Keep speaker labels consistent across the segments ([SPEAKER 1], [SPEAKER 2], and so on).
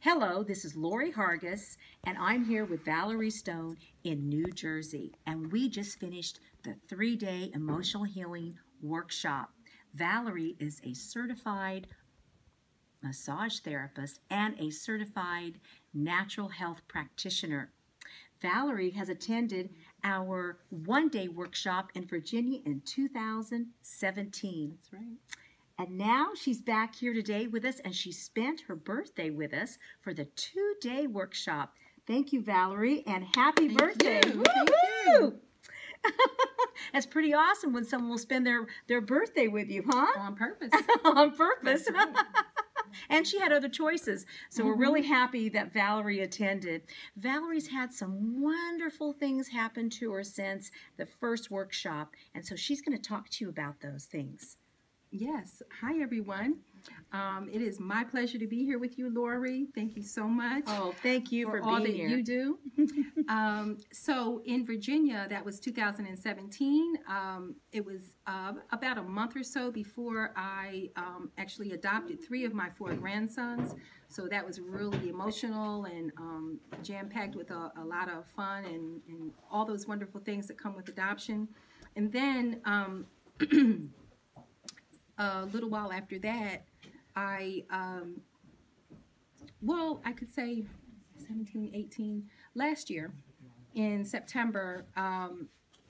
[SPEAKER 1] Hello, this is Lorrie Hargis, and I'm here with Valerie Stone in New Jersey. And we just finished the 3-day emotional healing workshop. Valerie is a certified massage therapist and a certified natural health practitioner. Valerie has attended our 1-day workshop in Virginia in 2017.
[SPEAKER 2] That's right.
[SPEAKER 1] And now she's back here today with us, and she spent her birthday with us for the 2-day workshop. Thank you, Valerie, and happy birthday.
[SPEAKER 2] Thank you.
[SPEAKER 1] That's pretty awesome when someone will spend their birthday with you, huh?
[SPEAKER 2] On purpose.
[SPEAKER 1] On purpose.
[SPEAKER 2] That's right.
[SPEAKER 1] And she had other choices. So we're really happy that Valerie attended. Valerie's had some wonderful things happen to her since the first workshop, and so she's going to talk to you about those things.
[SPEAKER 2] Yes. Hi, everyone. It is my pleasure to be here with you, Lorrie. Thank you so much.
[SPEAKER 1] Oh, thank you for
[SPEAKER 2] all
[SPEAKER 1] being
[SPEAKER 2] that
[SPEAKER 1] here.
[SPEAKER 2] you do. So in Virginia, that was 2017. It was about a month or so before I actually adopted 3 of my 4 grandsons. So that was really emotional and jam-packed with a lot of fun and all those wonderful things that come with adoption. And then a little while after that, I could say 17, 18, last year in September, I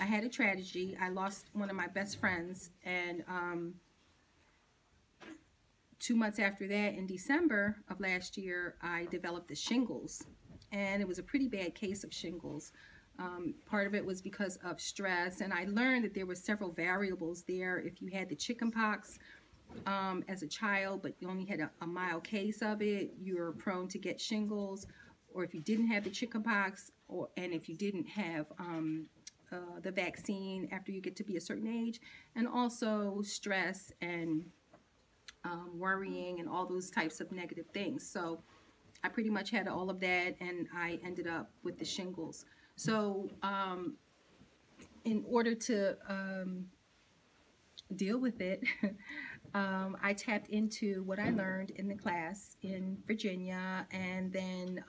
[SPEAKER 2] had a tragedy. I lost one of my best friends, and 2 months after that, in December of last year, I developed the shingles, and it was a pretty bad case of shingles. Part of it was because of stress, and I learned that there were several variables there. If you had the chickenpox as a child, but you only had a mild case of it, you were prone to get shingles. Or if you didn't have the chickenpox, and if you didn't have the vaccine after you get to be a certain age, and also stress and worrying and all those types of negative things. So I pretty much had all of that, and I ended up with the shingles. So in order to deal with it, I tapped into what I learned in the class in Virginia, and then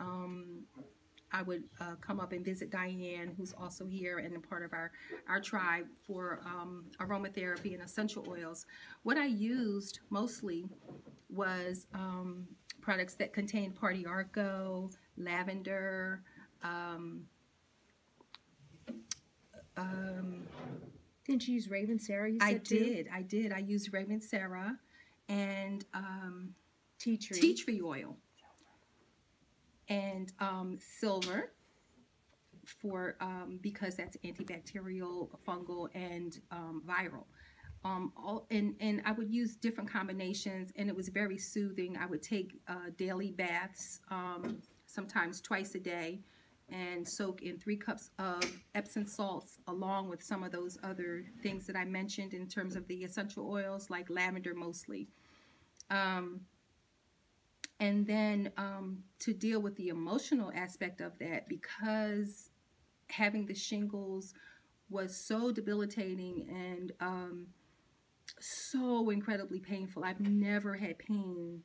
[SPEAKER 2] I would come up and visit Diane, who's also here and a part of our tribe, for aromatherapy and essential oils. What I used mostly was products that contained Party Arco, lavender,
[SPEAKER 1] Didn't you use Raven Sarah, you said
[SPEAKER 2] I
[SPEAKER 1] too?
[SPEAKER 2] did. I used Raven Sarah and
[SPEAKER 1] Tea tree.
[SPEAKER 2] tea tree oil and silver for because that's antibacterial, fungal, and viral. And I would use different combinations, and it was very soothing. I would take daily baths, sometimes twice a day, and soak in 3 cups of Epsom salts along with some of those other things that I mentioned in terms of the essential oils, like lavender mostly. And then to deal with the emotional aspect of that, because having the shingles was so debilitating and so incredibly painful. I've never had pain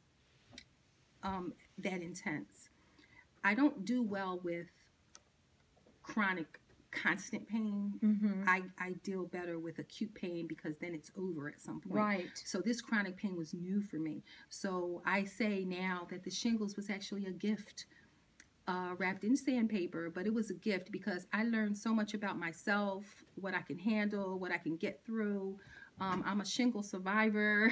[SPEAKER 2] that intense. I don't do well with chronic, constant pain. I deal better with acute pain because then it's over at some point.
[SPEAKER 1] Right.
[SPEAKER 2] So this chronic pain was new for me. So I say now that the shingles was actually a gift, wrapped in sandpaper, but it was a gift because I learned so much about myself, what I can handle, what I can get through. I'm a shingle survivor.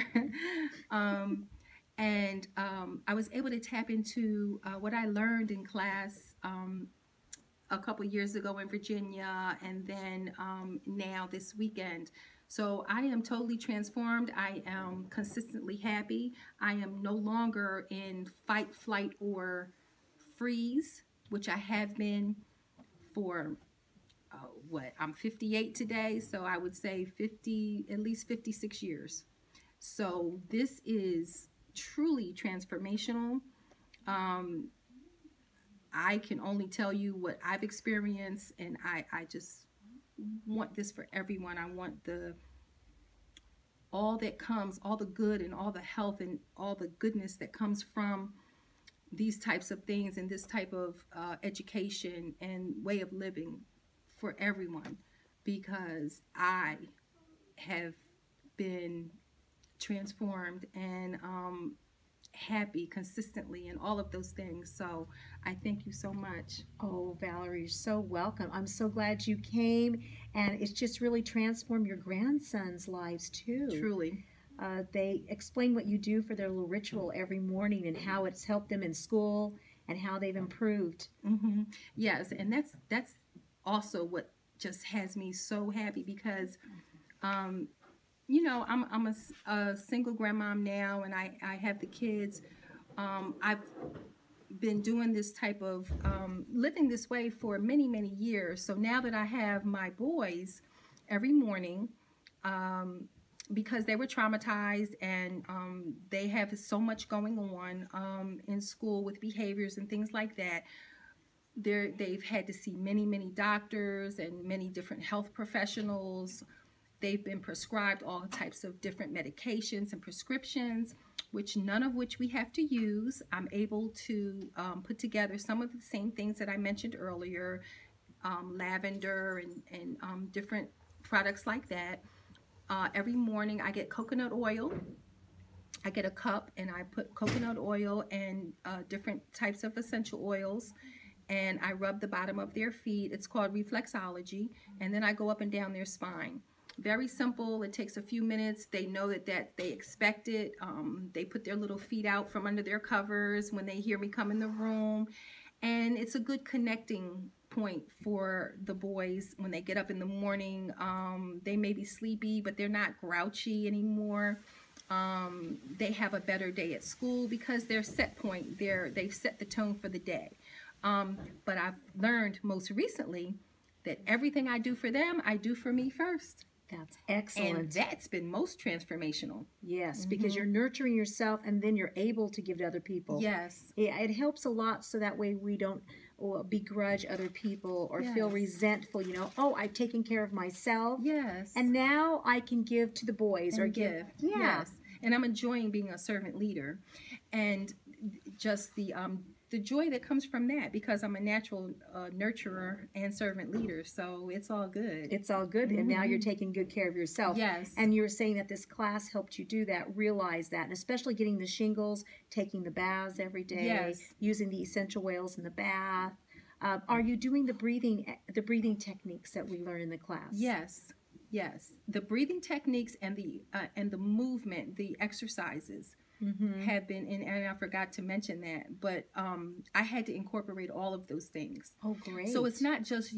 [SPEAKER 2] And I was able to tap into what I learned in class a couple years ago in Virginia, and then now this weekend. So I am totally transformed. I am consistently happy. I am no longer in fight, flight, or freeze, which I have been for I'm 58 today, so I would say at least 56 years. So this is truly transformational. I can only tell you what I've experienced, and I just want this for everyone. I want all that comes, all the good and all the health and all the goodness that comes from these types of things and this type of education and way of living for everyone, because I have been transformed and happy consistently and all of those things. So I thank you so much.
[SPEAKER 1] Oh, Valerie, you're so welcome. I'm so glad you came, and it's just really transformed your grandsons' lives too.
[SPEAKER 2] Truly.
[SPEAKER 1] They explain what you do for their little ritual every morning and how it's helped them in school and how they've improved.
[SPEAKER 2] Mm-hmm. Yes, and that's also what just has me so happy, because you know, I'm a single grandmom now, and I have the kids. I've been doing this type of living this way for many, many years. So now that I have my boys, every morning, because they were traumatized and they have so much going on in school with behaviors and things like that, they've had to see many, many doctors and many different health professionals. They've been prescribed all types of different medications and prescriptions, which none of which we have to use. I'm able to put together some of the same things that I mentioned earlier, lavender and different products like that. Every morning I get coconut oil. I get a cup and I put coconut oil and different types of essential oils, and I rub the bottom of their feet. It's called reflexology, and then I go up and down their spine. Very simple. It takes a few minutes. They know that they expect it. They put their little feet out from under their covers when they hear me come in the room. And it's a good connecting point for the boys when they get up in the morning. They may be sleepy, but they're not grouchy anymore. They have a better day at school because they're set point. They've set the tone for the day. But I've learned most recently that everything I do for them, I do for me first.
[SPEAKER 1] That's excellent.
[SPEAKER 2] And that's been most transformational.
[SPEAKER 1] Yes, because you're nurturing yourself and then you're able to give to other people.
[SPEAKER 2] Yes.
[SPEAKER 1] Yeah, it helps a lot, so that way we don't begrudge other people or feel resentful, you know, oh, I've taken care of myself.
[SPEAKER 2] Yes.
[SPEAKER 1] And now I can give to the boys or give. Yeah.
[SPEAKER 2] Yes. And I'm enjoying being a servant leader, and just the joy that comes from that, because I'm a natural nurturer and servant leader, so it's all good.
[SPEAKER 1] It's all good, and now you're taking good care of yourself.
[SPEAKER 2] Yes.
[SPEAKER 1] And you're saying that this class helped you do that, realize that, and especially getting the shingles, taking the baths every day, using the essential oils in the bath. Are you doing the breathing techniques that we learn in the class?
[SPEAKER 2] Yes. Yes. The breathing techniques and the movement, the exercises. Have been, and I forgot to mention that, but I had to incorporate all of those things.
[SPEAKER 1] Oh, great.
[SPEAKER 2] So it's not just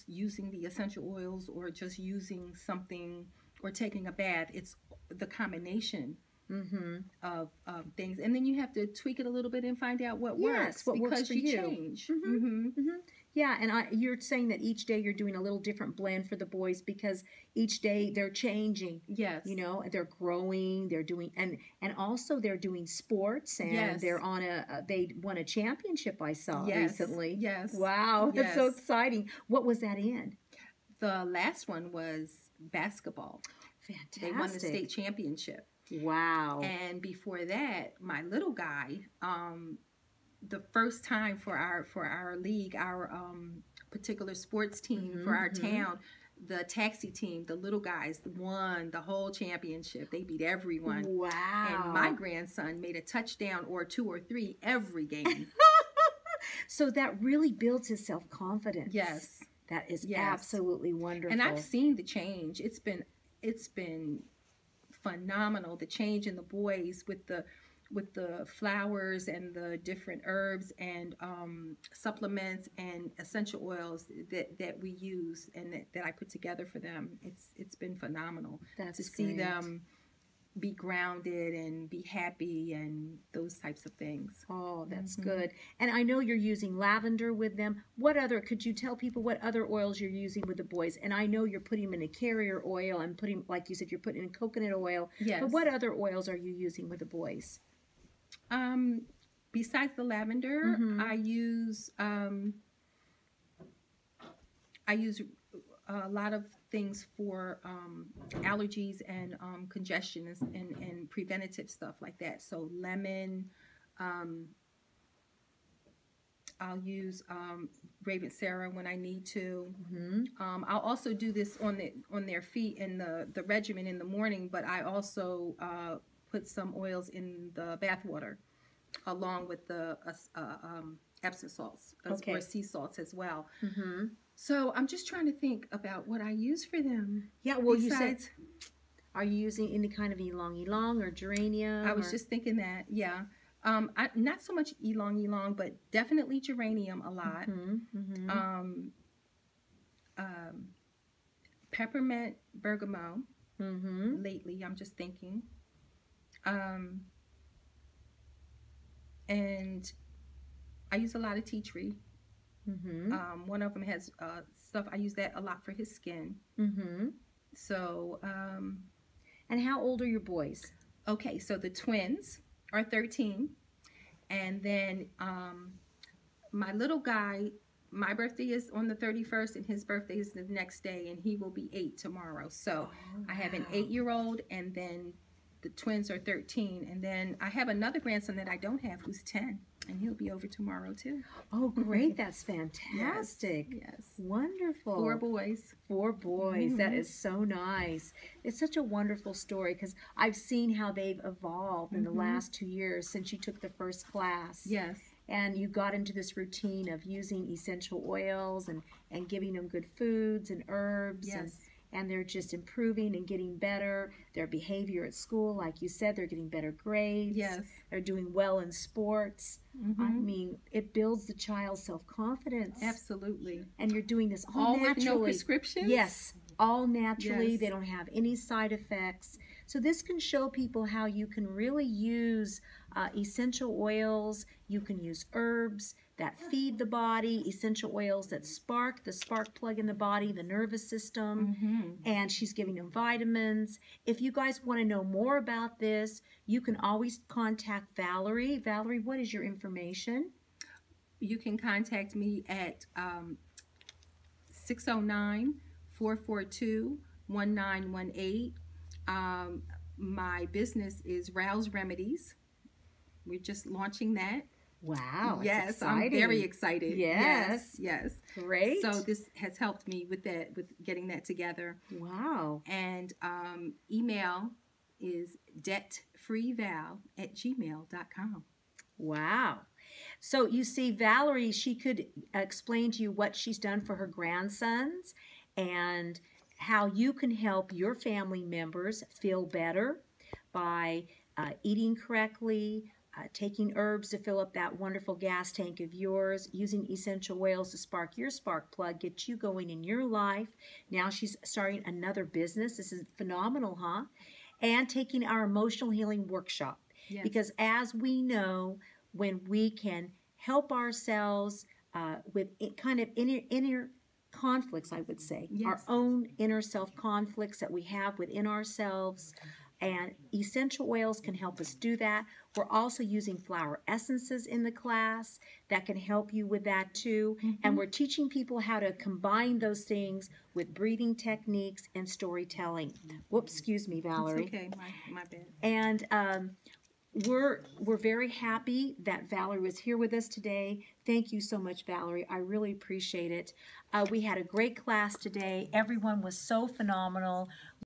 [SPEAKER 2] using the essential oils or just using something or taking a bath. It's the combination of things. And then you have to tweak it a little bit and find out what works.
[SPEAKER 1] What works
[SPEAKER 2] because
[SPEAKER 1] for
[SPEAKER 2] you
[SPEAKER 1] you.
[SPEAKER 2] change.
[SPEAKER 1] Yeah, and you're saying that each day you're doing a little different blend for the boys because each day they're changing.
[SPEAKER 2] Yes.
[SPEAKER 1] You know, they're growing, they're doing, and also they're doing sports, and they're on they won a championship I saw recently.
[SPEAKER 2] Yes.
[SPEAKER 1] Wow, that's so exciting. What was that in?
[SPEAKER 2] The last one was basketball.
[SPEAKER 1] Fantastic.
[SPEAKER 2] They won the state championship.
[SPEAKER 1] Wow.
[SPEAKER 2] And before that, my little guy, the first time for our league, our particular sports team for our town, the taxi team, the little guys won the whole championship. They beat everyone.
[SPEAKER 1] Wow.
[SPEAKER 2] And my grandson made a touchdown or 2 or 3 every game.
[SPEAKER 1] So that really builds his self-confidence.
[SPEAKER 2] Yes.
[SPEAKER 1] That is absolutely wonderful.
[SPEAKER 2] And I've seen the change. It's been phenomenal, the change in the boys with the flowers and the different herbs and supplements and essential oils that we use and that I put together for them. It's been phenomenal to see them be grounded and be happy and those types of things.
[SPEAKER 1] Oh, that's good. And I know you're using lavender with them. Could you tell people what other oils you're using with the boys? And I know you're putting them in a carrier oil and putting, like you said, you're putting in coconut oil.
[SPEAKER 2] Yes.
[SPEAKER 1] But what other oils are you using with the boys?
[SPEAKER 2] Besides the lavender, I use a lot of things for allergies and congestion and preventative stuff like that. So lemon, I'll use Raven Sarah when I need to.
[SPEAKER 1] Mm-hmm.
[SPEAKER 2] I'll also do this on their feet in the regimen in the morning, but I also put some oils in the bath water along with the Epsom salts or sea salts as well.
[SPEAKER 1] Mm-hmm.
[SPEAKER 2] So I'm just trying to think about what I use for them.
[SPEAKER 1] Yeah, well, you said, are you using any kind of ylang or geranium?
[SPEAKER 2] I was just thinking that, yeah. Not so much ylang, but definitely geranium a lot.
[SPEAKER 1] Mm-hmm. Mm-hmm.
[SPEAKER 2] Peppermint bergamot.
[SPEAKER 1] Mm-hmm.
[SPEAKER 2] Lately, I'm just thinking. And I use a lot of tea tree.
[SPEAKER 1] Mm-hmm.
[SPEAKER 2] One of them has stuff. I use that a lot for his skin.
[SPEAKER 1] Mm-hmm.
[SPEAKER 2] So,
[SPEAKER 1] and how old are your boys?
[SPEAKER 2] Okay, so the twins are 13, and then my little guy, my birthday is on the 31st, and his birthday is the next day, and he will be 8 tomorrow. So I have an 8-year-old, and then the twins are 13, and then I have another grandson that I don't have who's 10. And he'll be over tomorrow, too.
[SPEAKER 1] Oh, great. That's fantastic.
[SPEAKER 2] Yes.
[SPEAKER 1] Wonderful.
[SPEAKER 2] 4 boys.
[SPEAKER 1] 4 boys.
[SPEAKER 2] Mm-hmm.
[SPEAKER 1] That is so nice. It's such a wonderful story because I've seen how they've evolved in the last 2 years since you took the first class.
[SPEAKER 2] Yes.
[SPEAKER 1] And you got into this routine of using essential oils and giving them good foods and herbs.
[SPEAKER 2] Yes.
[SPEAKER 1] And they're just improving and getting better. Their behavior at school, like you said, they're getting better grades.
[SPEAKER 2] Yes.
[SPEAKER 1] They're doing well in sports. I mean, it builds the child's self-confidence.
[SPEAKER 2] Absolutely.
[SPEAKER 1] And you're doing this all naturally.
[SPEAKER 2] With no prescriptions?
[SPEAKER 1] Yes, all naturally.
[SPEAKER 2] Yes.
[SPEAKER 1] They don't have any side effects. So this can show people how you can really use essential oils. You can use herbs that feed the body, essential oils that spark, the spark plug in the body, the nervous system, and she's giving them vitamins. If you guys want to know more about this, you can always contact Valerie. Valerie, what is your information?
[SPEAKER 2] You can contact me at 609-442-1918. My business is Rouse Remedies. We're just launching that.
[SPEAKER 1] Wow.
[SPEAKER 2] Yes,
[SPEAKER 1] exciting.
[SPEAKER 2] I'm very excited.
[SPEAKER 1] Yes.
[SPEAKER 2] Yes.
[SPEAKER 1] Great.
[SPEAKER 2] So this has helped me with that, with getting that together.
[SPEAKER 1] Wow.
[SPEAKER 2] And email is debtfreeval@gmail.com.
[SPEAKER 1] Wow. So you see, Valerie, she could explain to you what she's done for her grandsons and how you can help your family members feel better by eating correctly, taking herbs to fill up that wonderful gas tank of yours, using essential oils to spark your spark plug, get you going in your life. Now she's starting another business. This is phenomenal, huh? And taking our emotional healing workshop.
[SPEAKER 2] Yes.
[SPEAKER 1] Because as we know, when we can help ourselves with kind of inner conflicts, I would say,
[SPEAKER 2] yes.
[SPEAKER 1] our own inner self conflicts that we have within ourselves, and essential oils can help us do that. We're also using flower essences in the class that can help you with that too. And we're teaching people how to combine those things with breathing techniques and storytelling. Whoops, excuse me, Valerie.
[SPEAKER 2] It's okay, my bad.
[SPEAKER 1] And we're very happy that Valerie was here with us today. Thank you so much, Valerie. I really appreciate it. We had a great class today. Everyone was so phenomenal.